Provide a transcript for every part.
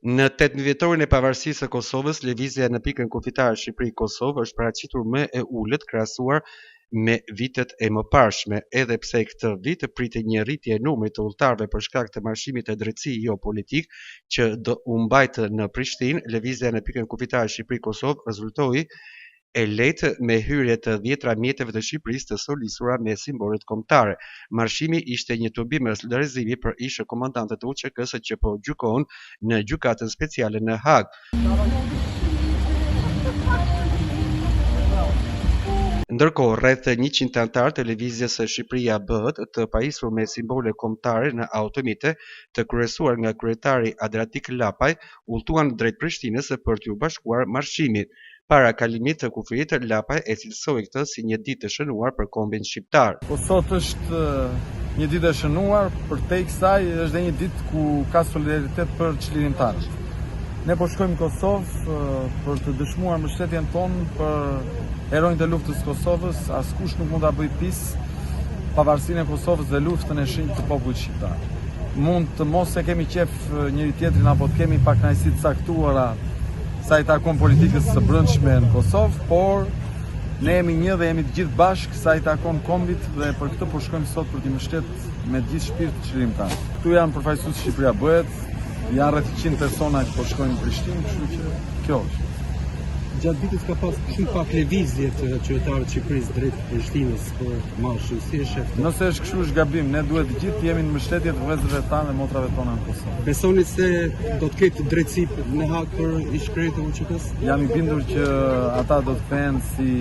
Në 18 vjetorin e pavarësisë së Kosovës, lëvizja në pikën kufitare Shqipëri-Kosovë është paraqitur më e ulët krahasuar me vitet e mëparshme, edhe pse këtë vit pritej një rritje e numrit të udhëtarëve për shkak të marshimit të drejtësi jo politik që do u mbajtë në Prishtinë. Lëvizja në pikën kufitare Shqipëri-Kosovë rezultoi e lehtë me hyrje të 10 mjeteve të Shqipërisë të solisura me simbolet kombëtare. Marshimi ishte një tubim rrezimi për ish komandantët e UÇK-së që po gjykohen në gjykatën speciale në Hag. Ndërkohë, rreth 100 anëtar të lëvizjes Shqipëria bëhet të pajisur me simbole kombëtare në automjete të kryesuar nga kryetari Adratik Lapaj udhëtuan drejt Prishtinës për t'u bashkuar marshimit. Para kalimit të kufirit, Lapaj e cilësoi këtë si një ditë të shënuar për kombin shqiptar. Po sot është një ditë e shënuar, përtej kësaj është dhe një ditë ku ka solidaritet për çlirimtarët. Ne po shkojmë në Kosovë për të dëshmuar mbështetjen tonë për heronjtë e luftës së Kosovës. Askush nuk mund ta bëjë pis pavarësinë e Kosovës dhe luftën e shenjtë të popullit shqiptar. Mund të mos e kemi qef njëri tjetrin apo të kemi pak kënaqësi të caktuara sa i takon politikës së brendshme në Kosovë, por ne jemi një dhe jemi të gjithë bashkë sa i takon kombit dhe për këtë po shkojmë sot për t'i mbështet me gjithë shpirt të çlirimtar. Këtu janë përfaqësues Shqipëria bëhet, janë rreth 100 persona që po shkojnë në Prishtinë, kështu që kjo është. Gjatë ditës ka pas shumë pak lëvizje të qytetarëve të Shqipërisë drejt Prishtinës për marshin, si e shef? Nëse është kështu është gabim, ne duhet të gjithë jemi në mbështetje të vëllezërve tanë dhe motrave tona në Kosovë. Besoni se do të ketë drejtësi në Hag për ish-kryetarët e UÇK-së? Jam i bindur që ata do të kthehen si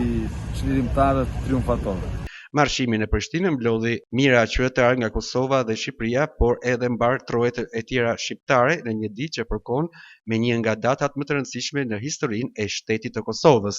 çlirimtarët triumfatorë. Marshimin në Prishtinë mblodhi mijëra qytetarë nga Kosova dhe Shqipëria, por edhe mbar trojet e tjera shqiptare në një ditë që përkon me një nga datat më të rëndësishme në historinë e shtetit të Kosovës.